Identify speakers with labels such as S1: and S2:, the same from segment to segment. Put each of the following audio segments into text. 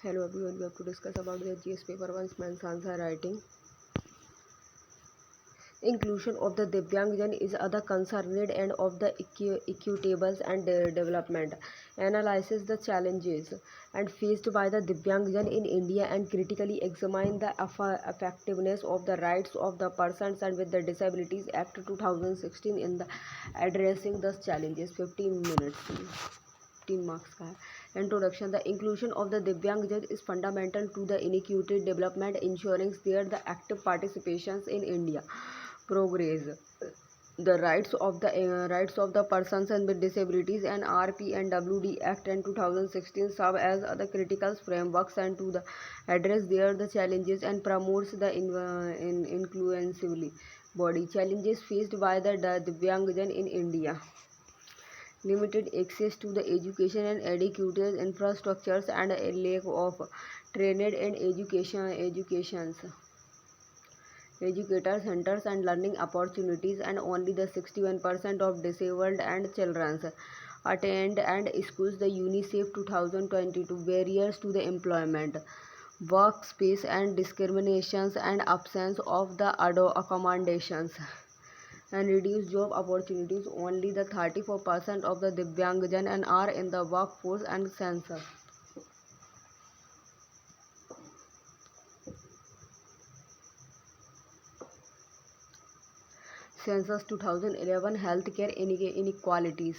S1: Hello everyone, we have to discuss about the GS paper 1's men's answer writing. Inclusion of the Divyangjan is other concerned and of the equitables and development. Analyzes the challenges and faced by the Divyangjan in India and critically examine the effectiveness of the rights of the persons and with the Disabilities Act 2016 in the addressing the challenges. 15 minutes. 15 marks का है. Introduction. The inclusion of the Divyangjan is fundamental to the inequity development, ensuring their the active participations in India progress. The rights of the persons and with disabilities and RPNWD Act and 2016 serve as the critical frameworks and to the address the challenges and promotes the inclusively body challenges faced by the Divyangjan in India. Limited access to the education and adequate infrastructures and a lack of trained and educator centers and learning opportunities, and only the 61% of disabled and children attend and schools. The UNICEF 2022 barriers to the employment, workspace and discriminations and absence of the accommodations and reduced job opportunities. Only the 34% of the Divyangjan and are in the workforce and census. Census 2011 healthcare inequalities,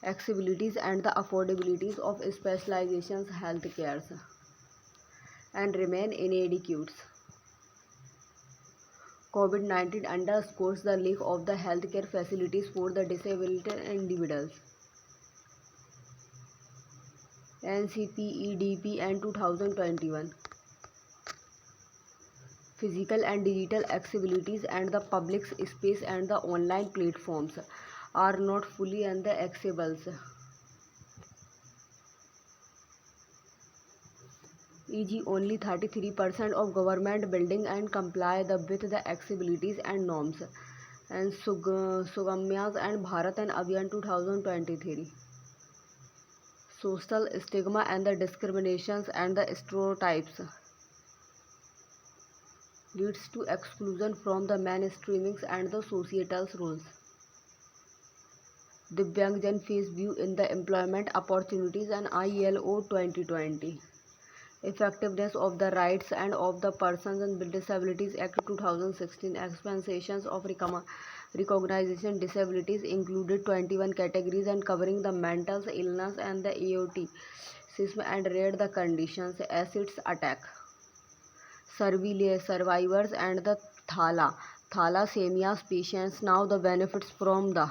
S1: accessibilities and the affordabilities of specializations healthcare and remain inadequate. COVID-19 underscores the lack of the healthcare facilities for the disabled individuals. NCPEDP and 2021 physical and digital accessibilities and the public space and the online platforms are not fully and the accessible, e.g. only 33% of government building and comply with the accessibilities and norms. And Sugamyas and Bharat and Abhiyan 2023 social stigma and the discriminations and the stereotypes leads to exclusion from the mainstreamings and the societal roles. Divyangjan face view in the employment opportunities and ILO 2020. Effectiveness of the rights and of the Persons with Disabilities Act 2016. Expansions of recognition disabilities included 21 categories and covering the mental illness and the autism and rare the conditions, acids attack, survivors and the thalassemia patients now the benefits from the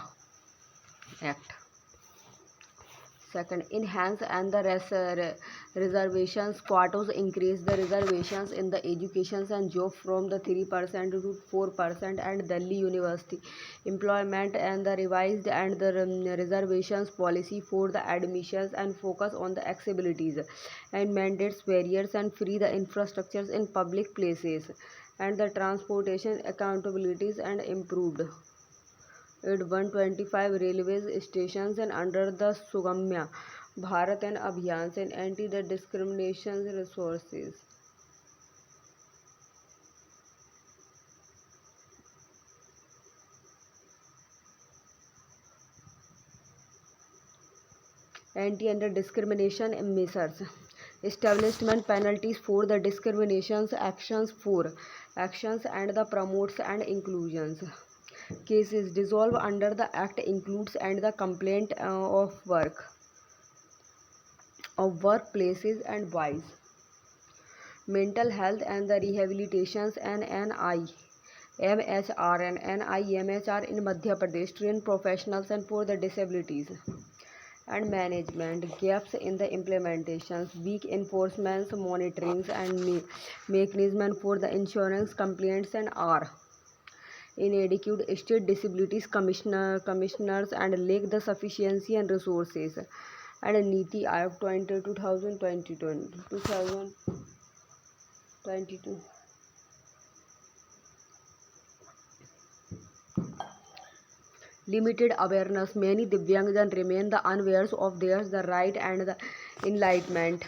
S1: act. Second, enhance and the reservations quotas increase the reservations in the education and job from the 3% to 4%, and Delhi University employment and the revised and the reservations policy for the admissions and focus on the accessibilities and mandates barriers and free the infrastructures in public places and the transportation accountabilities and improved at 125 railway stations and under the Sugamya Bharat and Abhiyan and anti-discrimination resources. Anti-discrimination measures. Establishment penalties for the discriminations actions and the promotes and inclusions. Cases dissolved under the act includes and the complaint of workplaces and wise mental health and the rehabilitations and NIMHR and NIMHR in Madhya Pradesh train professionals and for the disabilities and management gaps in the implementations, weak enforcement monitorings and mechanism for the insurance complaints and are inadequate state disabilities commissioners and lack the sufficiency and resources. And Niti Aayog 2022 limited awareness. Many Divyangjan remain the unaware of theirs the right and the enlightenment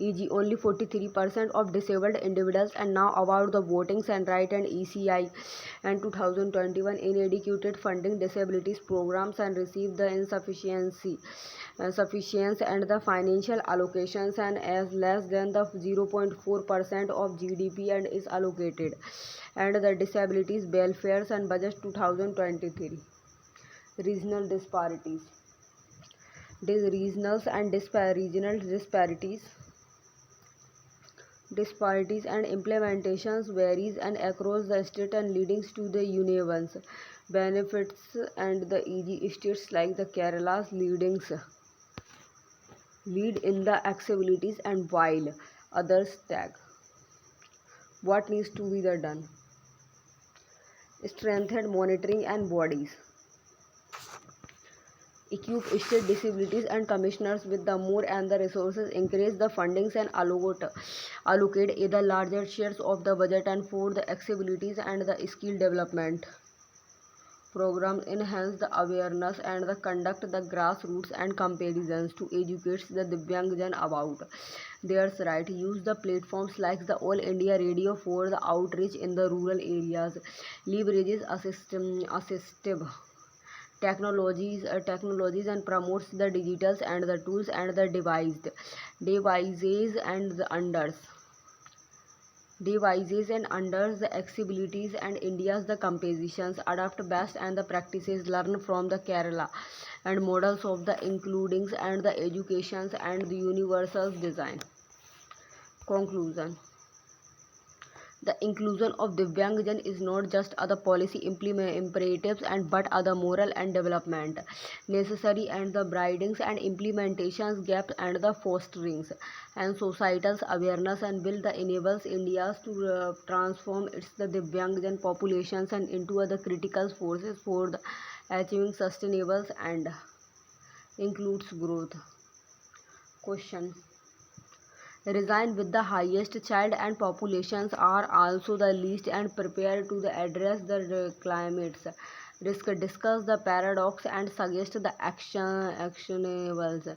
S1: e.g. only 43% of disabled individuals. And now about the Voting and Right and ECI and 2021 inadequate funding disabilities programs and receive the sufficiency and the financial allocations and as less than the 0.4% of GDP and is allocated. And the disabilities welfares and budget 2023. Regional disparities. Regional disparities and implementations varies and across the state and leading to the uneven benefits. And the EG states like the Kerala's lead in the accessibilities, and while others tag. What needs to be done? Strengthened monitoring and bodies. Equip state disabilities and commissioners with the more and the resources, increase the fundings and allocate either larger shares of the budget and for the accessibilities and the skill development programs, enhance the awareness and the conduct the grassroots and comparisons to educate the Divyangjan about their right. Use the platforms like the All India Radio for the outreach in the rural areas. Leverages assistive technologies and promotes the digitals and the tools and the devices and the the accessibilities and India's the compositions adapt best and the practices learn from the Kerala and models of the includings and the educations and the universal design. Conclusion. The inclusion of Divyangjan is not just other policy imperatives and but other moral and development necessary and the bridings and implementations gaps and the fosterings and societal awareness and will the enables India to transform its the Divyangjan populations and into other critical forces for the achieving sustainable and includes growth. Question. Resign with the highest child and populations are also the least and prepared to address the climate's risk. Discuss the paradox and suggest the actionables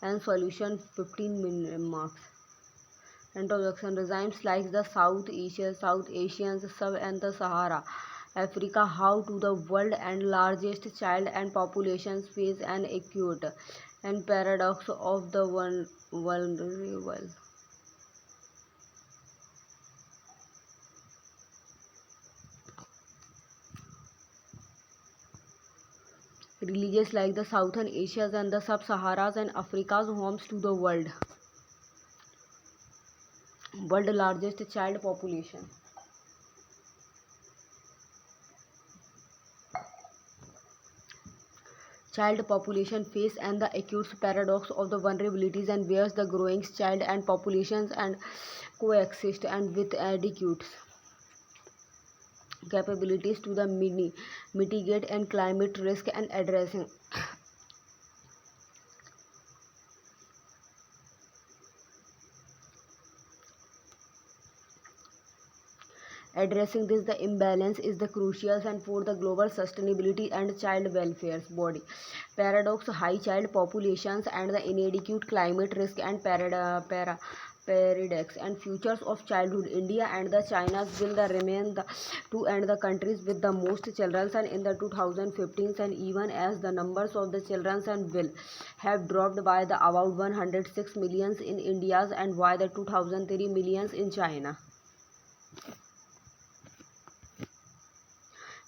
S1: and solution. 15 marks. Introduction. Regimes like the South Asians sub and the Sahara Africa, how to the world and largest child and populations face an acute and paradox of the vulnerable. Religions like the Southern Asias and the Sub-Saharas and Africa's homes to the world largest child population. Child population face and the acute paradox of the vulnerabilities and whereas the growing child and populations and coexist and with adequate capabilities to the mitigate and climate risk and addressing this the imbalance is the crucial and for the global sustainability and child welfare's body paradox. High child populations and the inadequate climate risk and paradox and futures of childhood. India and the China's will the remain the two and the countries with the most children and in the 2015 and even as the numbers of the children and will have dropped by the about 106 millions in India's and by the 2003 millions in China.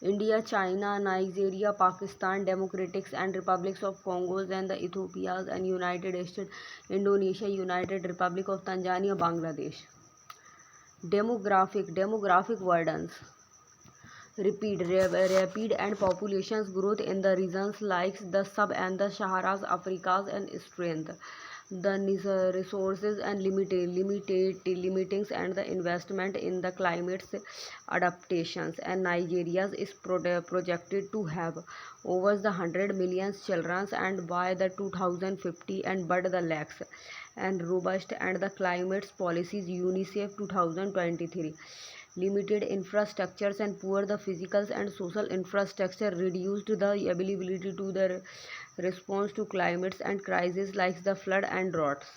S1: India, China, Nigeria, Pakistan, Democratic and Republics of Congo and the Ethiopias and United States, Indonesia, United Republic of Tanzania, Bangladesh. Demographic burdens. Rapid and populations growth in the regions like the sub and the Saharas, Africas and strength. The resources and limitings and the investment in the climate's adaptations and Nigeria is projected to have over the 100 million children and by the 2050 and but the lax and robust and the climate's policies UNICEF 2023. Limited infrastructures and poor the physical and social infrastructure reduced the availability to the response to climates and crises like the flood and droughts.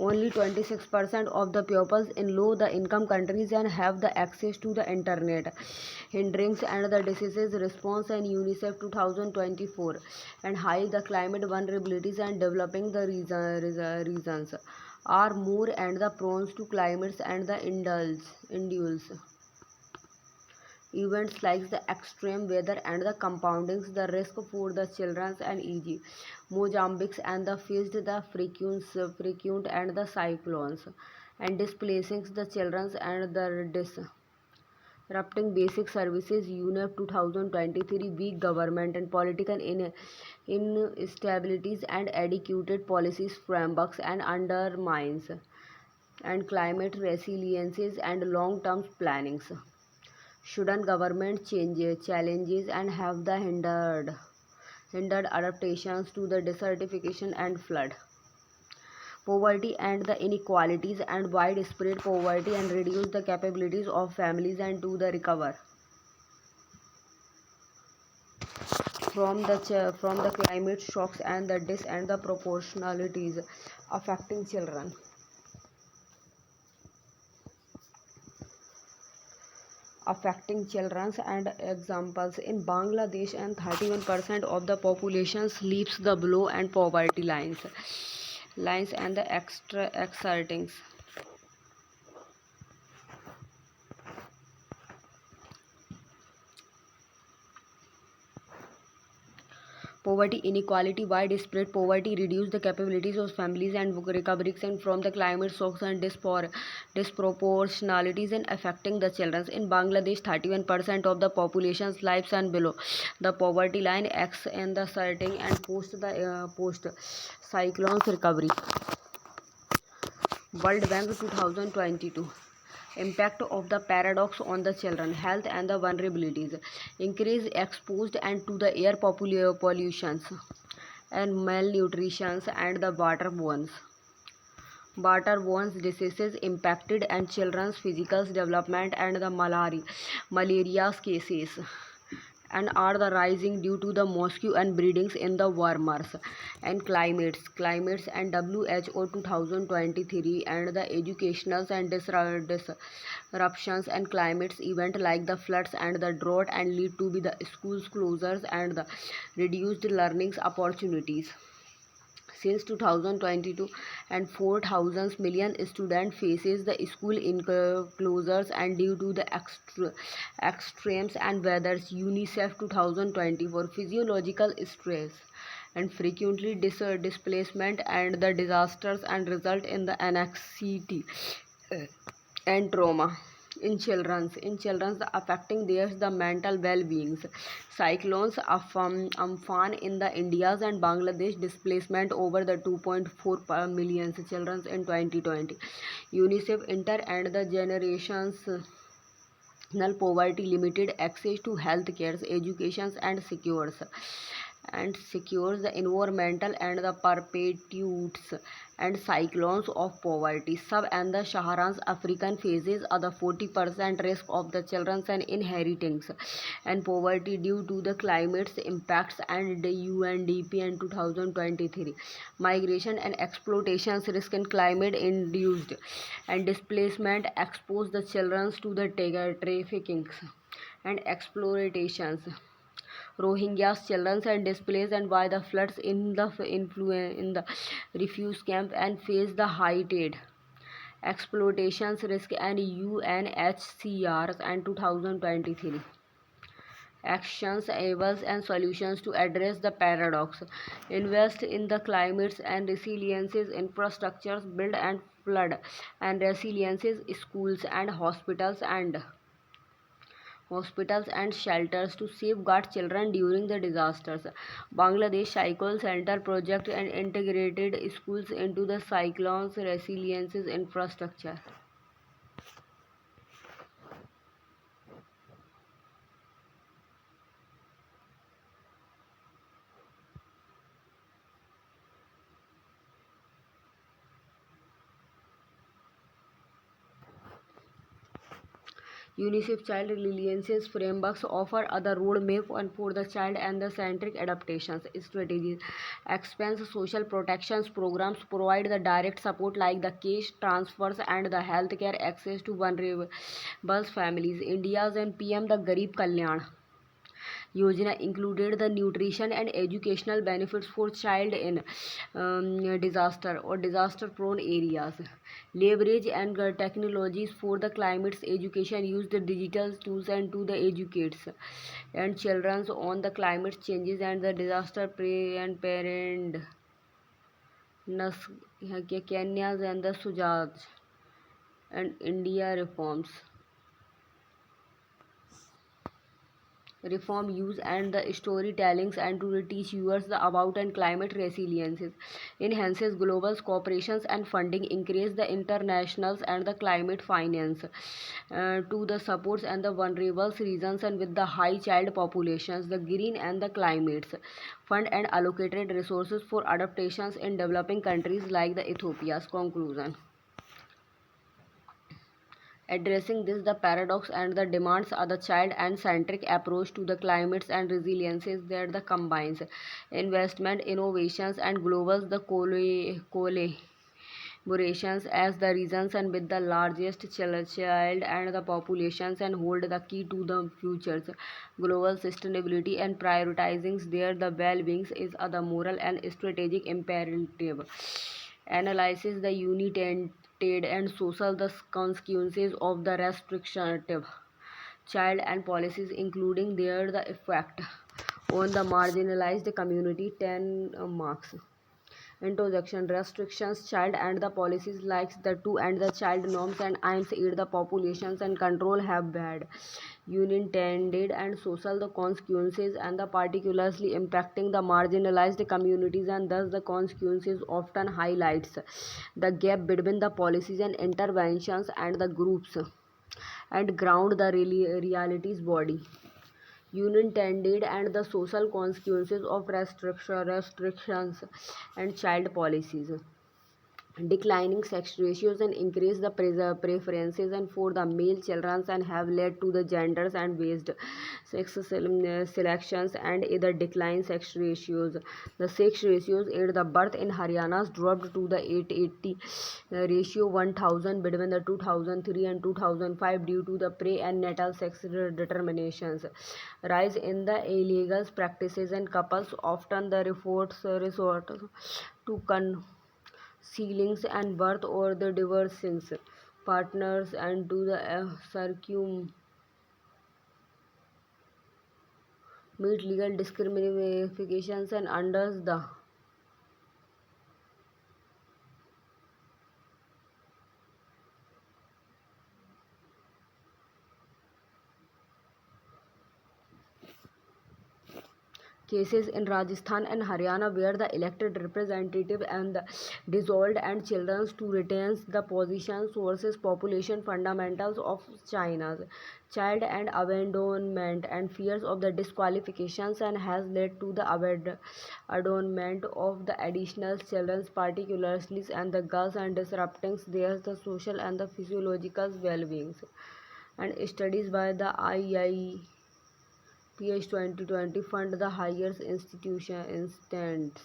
S1: Only 26% of the pupils in low the income countries and have the access to the internet. Hindrance and the diseases response and UNICEF 2024 and high the climate vulnerabilities and developing the reasons are more and the prone to climates and the induce events like the extreme weather and the compounding the risk for the children and e.g. Mozambique and the faced the frequent and the cyclones and displacing the children and the disrupting basic services. UNEP 2023 weak government and political instabilities and adequate policies frameworks and undermines and climate resiliences and long-term plannings. Shouldn't government change challenges and have the hindered adaptations to the desertification and flood? Poverty and the inequalities and widespread poverty and reduce the capabilities of families and to the recover from the climate shocks and the and the proportionalities affecting children. And examples in Bangladesh and 31% of the population sleeps the below and poverty lines and the extra exertings. Poverty, inequality, widespread poverty reduce the capabilities of families and recovery from the climate shocks and disproportionalities in affecting the children. In Bangladesh, 31% of the population's lives and below the poverty line X and the starting and post cyclones recovery. World Bank 2022 impact of the paradox on the children health and the vulnerabilities increase exposed and to the air pollutions and malnutrition and the waterborne diseases impacted and children's physical development and the malaria cases and are the rising due to the mosquito and breedings in the warmers and climates and WHO 2023 and the educational and disruptions and climates event like the floods and the drought and lead to be the schools closures and the reduced learning opportunities. Since 2022 and 4,000 million students faces the school closures and due to the extremes and weathers. UNICEF 2024 physiological stress and frequently displacement and the disasters and result in the anxiety and trauma in children affecting the mental well-beings. Cyclones Amphan in the Indias and Bangladesh displacement over the 2.4 million children in 2020. UNICEF Inter and the generations poverty, limited access to health care, education and secures the environmental and the perpetuates and cyclones of poverty. Sub and the Saharan African faces are the 40% risk of the children and inheriting and poverty due to the climate's impacts and the UNDP in 2023. Migration and exploitations risk in climate induced and displacement expose the children to the trafficking and exploitations. Rohingyas children and displaced and by the floods in the refugee camp and face the high tide exploitations risk and UNHCR and 2023 actions able and solutions to address the paradox. Invest in the climates and resiliences infrastructures, build and flood and resiliences schools and hospitals and shelters to safeguard children during the disasters. Bangladesh Cycle Center project and integrated schools into the cyclones resilience infrastructure. UNICEF Child Resilience Frameworks offer other roadmap and for the child and the centric adaptations strategies. Expense social protections programs provide the direct support like the cash transfers and the healthcare access to vulnerable families. India's and PM the Garib Kalyan Yojana included the nutrition and educational benefits for child in disaster or disaster prone areas. Leverage and technologies for the climate's education use the digital tools and to the educates and children on the climate changes and the disaster pre and parent Kenyas and the Sujaj and India reform use and the storytellings and to teach viewers the about and climate resilience enhances global cooperations and funding increase the internationals and the climate finance to the supports and the vulnerable regions and with the high child populations the green and the climates fund and allocated resources for adaptations in developing countries like the Ethiopia's conclusion. Addressing this, the paradox and the demands are the child and centric approach to the climates and resiliences that the combines investment, innovations, and global the collaborations as the regions and with the largest child and the populations and hold the key to the future's global sustainability and prioritizing their the well-being is the moral and strategic imperative analyzes the unintended and social the consequences of the restrictive child and policies including their the effect on the marginalized community 10 marks. Introduction restrictions child and the policies like the two and the child norms and aims aid the populations and control have bad unintended and social the consequences and the particularly impacting the marginalized communities and thus the consequences often highlights the gap between the policies and interventions and the groups and ground the realities body unintended and the social consequences of restrictions and child policies declining sex ratios and increase the preferences and for the male children and have led to the genders and based selections and either decline sex ratios. The sex ratios at the birth in Haryana dropped to the 880 ratio 1000 between the 2003 and 2005 due to the pre and natal sex determinations. Rise in the illegal practices and couples often the resort to ceilings and birth or the divorcing partners and to the circumvent legal discriminations and under the cases in Rajasthan and Haryana where the elected representative and the dissolved and children to retain the positions versus population fundamentals of China's child and abandonment and fears of the disqualifications and has led to the abandonment of the additional children particularly and the girls and disrupting their the social and the physiological well-being and studies by the IIPH 2020 fund the higher institution instance.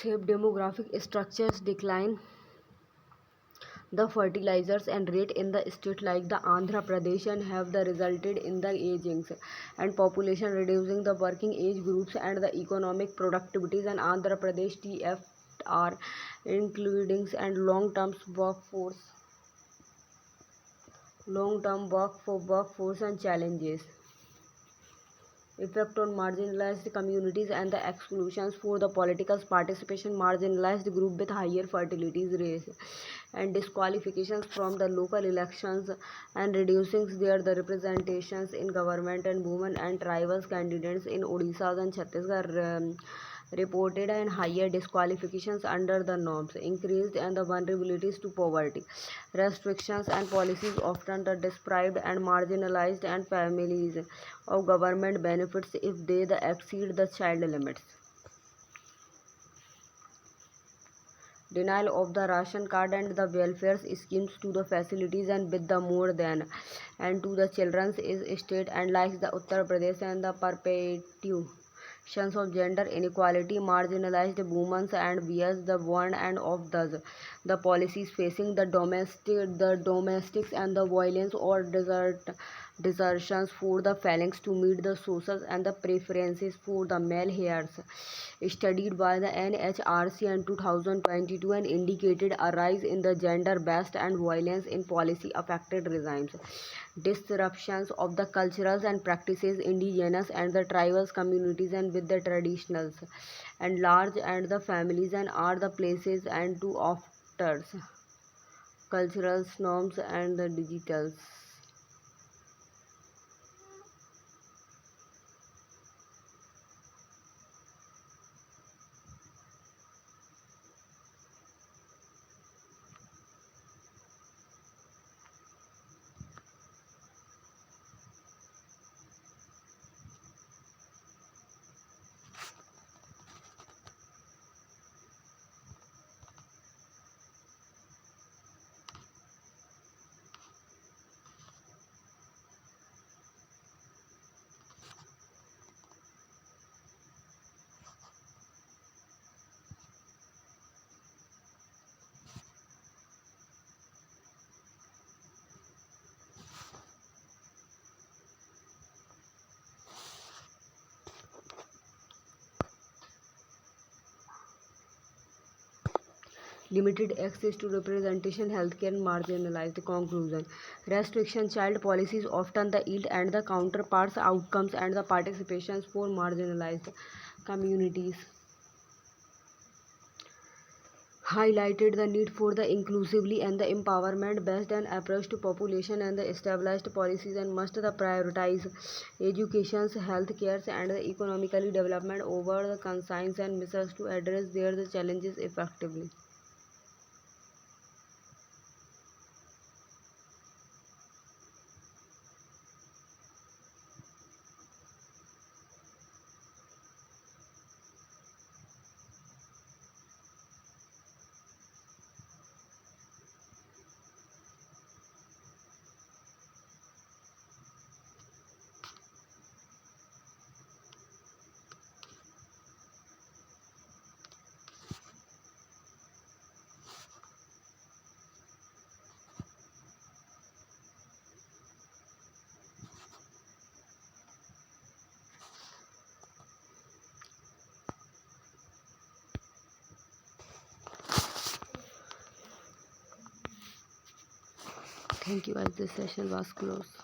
S1: Shape demographic structures decline the fertilizers and rate in the state like the Andhra Pradesh and have the resulted in the aging and population reducing the working age groups and the economic productivities and Andhra Pradesh TFR including and long term workforce and challenges. effect on marginalized communities and the exclusions for the political participation. Marginalized group with higher fertility rates and disqualifications from the local elections and reducing their the representations in government, and women and tribal candidates in Odisha and Chhattisgarh reported and higher disqualifications under the norms, increased and the vulnerabilities to poverty. Restrictions and policies often are deprived and marginalized and families of government benefits if they exceed the child limits. Denial of the ration card and the welfare schemes to the facilities and with the more than and to the children's is state and like the Uttar Pradesh and the perpetuations of gender inequality, marginalized women and bears the one and of the policies facing the domestics and the violence or desertions for the phalanx to meet the social and the preferences for the male heirs studied by the NHRC in 2022 and indicated a rise in the gender-based and violence in policy-affected regimes. Disruptions of the cultures and practices indigenous and the tribal communities and with the traditionals and large and the families and are the places and to alters cultural norms and the digitals. Limited access to representation, healthcare, marginalized. Conclusion: restriction child policies often the yield and the counterparts outcomes and the participations for marginalized communities. Highlighted the need for the inclusively and the empowerment based and approach to population and the established policies and must the prioritize education, health care and the economically development over the concerns and missions to address their the challenges effectively. Thank you, as this session was closed.